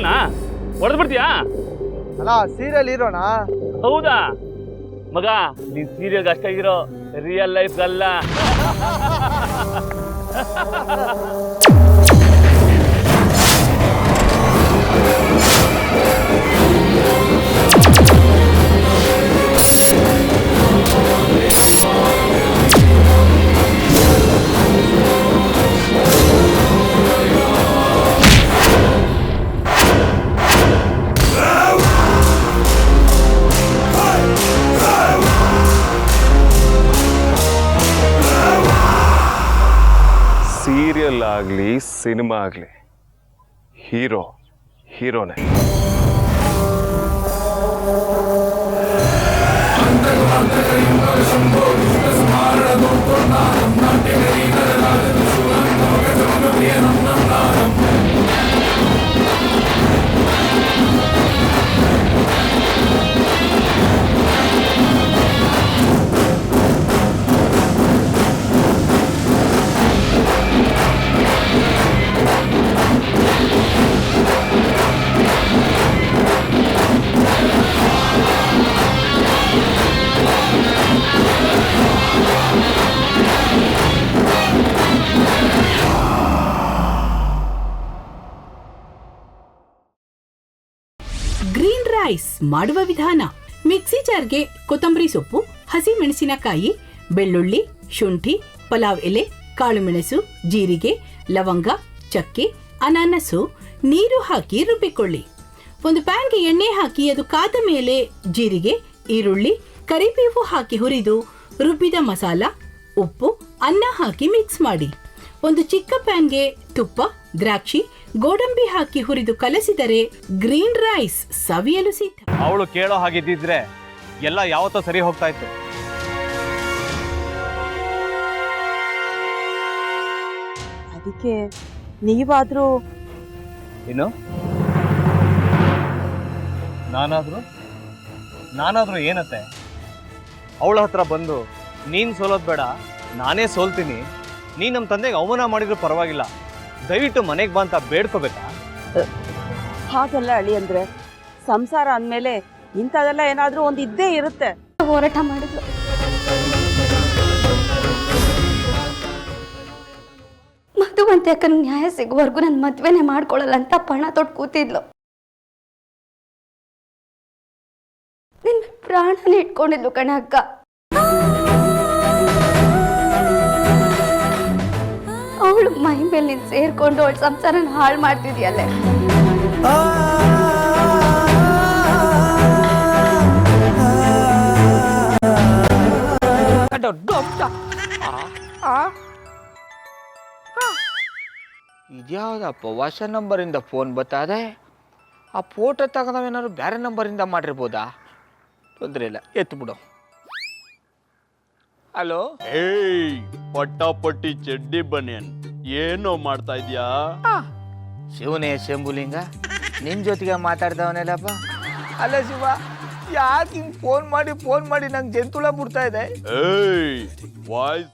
ಹೊಡೆದ್ಬಿಡ್ತೀನಾ? ಹೊಡೆದ್ಬಿಡ್ತೀಯಾ? ಅಲ್ಲ ಸೀರಿಯಲ್ ಹೀರೋನಾ? ಹೌದಾ ಮಗ, ನೀನ್ ಸೀರಿಯಲ್ಗೆ ಅಷ್ಟೇ ಇರೋ, ರಿಯಲ್ ಲೈಫ್ ಅಲ್ಲ. ಸೀರಿಯಲ್ ಆಗಲಿ ಸಿನಿಮಾ ಆಗಲಿ ಹೀರೋನೇ. ಗ್ರೀನ್ ರೈಸ್ ಮಾಡುವ ವಿಧಾನ: ಮಿಕ್ಸಿ ಜಾರ್ಗೆ ಕೊತ್ತಂಬರಿ ಸೊಪ್ಪು, ಹಸಿ ಮೆಣಸಿನಕಾಯಿ, ಬೆಳ್ಳುಳ್ಳಿ, ಶುಂಠಿ, ಪಲಾವ್ ಎಲೆ, ಕಾಳುಮೆಣಸು, ಜೀರಿಗೆ, ಲವಂಗ, ಚಕ್ಕೆ, ಅನಾನಸು, ನೀರು ಹಾಕಿ ರುಬ್ಬಿಕೊಳ್ಳಿ. ಒಂದು ಪ್ಯಾನ್ಗೆ ಎಣ್ಣೆ ಹಾಕಿ ಅದು ಕಾದ ಮೇಲೆ ಜೀರಿಗೆ, ಈರುಳ್ಳಿ, ಕರಿಬೇವು ಹಾಕಿ ಹುರಿದು ರುಬ್ಬಿದ ಮಸಾಲ, ಉಪ್ಪು, ಅನ್ನ ಹಾಕಿ ಮಿಕ್ಸ್ ಮಾಡಿ. ಒಂದು ಚಿಕ್ಕ ಪ್ಯಾನ್ಗೆ ತುಪ್ಪ, ದ್ರಾಕ್ಷಿ, ಗೋಡಂಬಿ ಹಾಕಿ ಹುರಿದು ಕಲಸಿದರೆ ಗ್ರೀನ್ ರೈಸ್ ಸವಿಯಲು ಸಿದ್ಧ. ಅವಳು ಕೇಳೋ ಹಾಗಿದ್ದಿದ್ರೆ ಎಲ್ಲ ಯಾವತ್ತೋ ಸರಿ ಹೋಗ್ತಾ ಇತ್ತು. ಅದಕ್ಕೆ ನೀವಾದ್ರೂ ಏನು? ನಾನಾದ್ರೂ ಏನತ್ತೆ? ಅವಳ ಹತ್ರ ಬಂದು ನೀನ್ ಸೋಲೋದ್ ಬೇಡ, ನಾನೇ ಸೋಲ್ತೀನಿ, ನೀ ನಮ್ಮ ತಂದೆಗೆ ಅವಮಾನ ಮಾಡಿದ್ರು ಪರವಾಗಿಲ್ಲ, ದಯವಿಟ್ಟು ಮನೆಗೆ ಬಾ ಅಂತ ಬೇಡ್ಕೋಬೇಕಾ? ಹಾಗೆಲ್ಲ ಅಳಿ ಅಂದ್ರೆ ಸಂಸಾರ ಅಂದಮೇಲೆ ಇಂಥದೆಲ್ಲ ಏನಾದ್ರೂ ಒಂದು ಇದ್ದೇ ಇರುತ್ತೆ. ಹೋರಾಟ ಮಾಡಿದ್ಲು. ಮಧುವಂತೆ ಅಕ್ಕನ ನ್ಯಾಯ ಸಿಗುವವರೆಗೂ ನನ್ನ ಮದ್ವೆನೆ ಮಾಡ್ಕೊಳ್ಳಲ್ಲ ಅಂತ ಪಣ ತೊಟ್ಟು ಕೂತಿದ್ಲು. ನಿನ್ನ ಪ್ರಾಣನ ಇಟ್ಕೊಂಡಿದ್ಲು ಕಣ ಅಕ್ಕ. ಅವಳು ಮೈ ಮೇಲೆ ನೀನು ಸೇರ್ಕೊಂಡು ಅವಳ ಸಂಸಾರನ ಹಾಳು ಮಾಡ್ತಿದ್ಯಲ್ಲೇ. ಇದ್ಯಾವುದಪ್ಪ ಹೊಸ ನಂಬರಿಂದ ಫೋನ್ ಬರ್ತಾದೆ? ಆ ಫೋಟೋ ತಗೊಂಡವೇನಾದ್ರು ಬೇರೆ ನಂಬರಿಂದ ಮಾಡಿರ್ಬೋದಾ? ತೊಂದರೆ ಇಲ್ಲ, ಎತ್ತು ಬಿಡು. ಹಲೋ, ಏಯ್ ಪಟ್ಟಾಪಟ್ಟಿ ಚಡ್ಡಿ ಬನಿಯನ್, ಏನೋ ಮಾಡ್ತಾ ಇದ್ಯಾ? ಶಿವನೇ ಶಂಭುಲಿಂಗ, ನಿನ್ ಜೊತೆಗೆ ಮಾತಾಡ್ದವನೆಲ್ಲಪ್ಪ. ಅಲ್ಲ ಶಿವ, ಯಾಕೆ ಹಿಂಗ್ ಫೋನ್ ಮಾಡಿ ನಂಗೆ ಜಂತುಳ ಬಿಡ್ತಾ ಇದೆ? ಏಯ್ ವಾಯ್ಸ್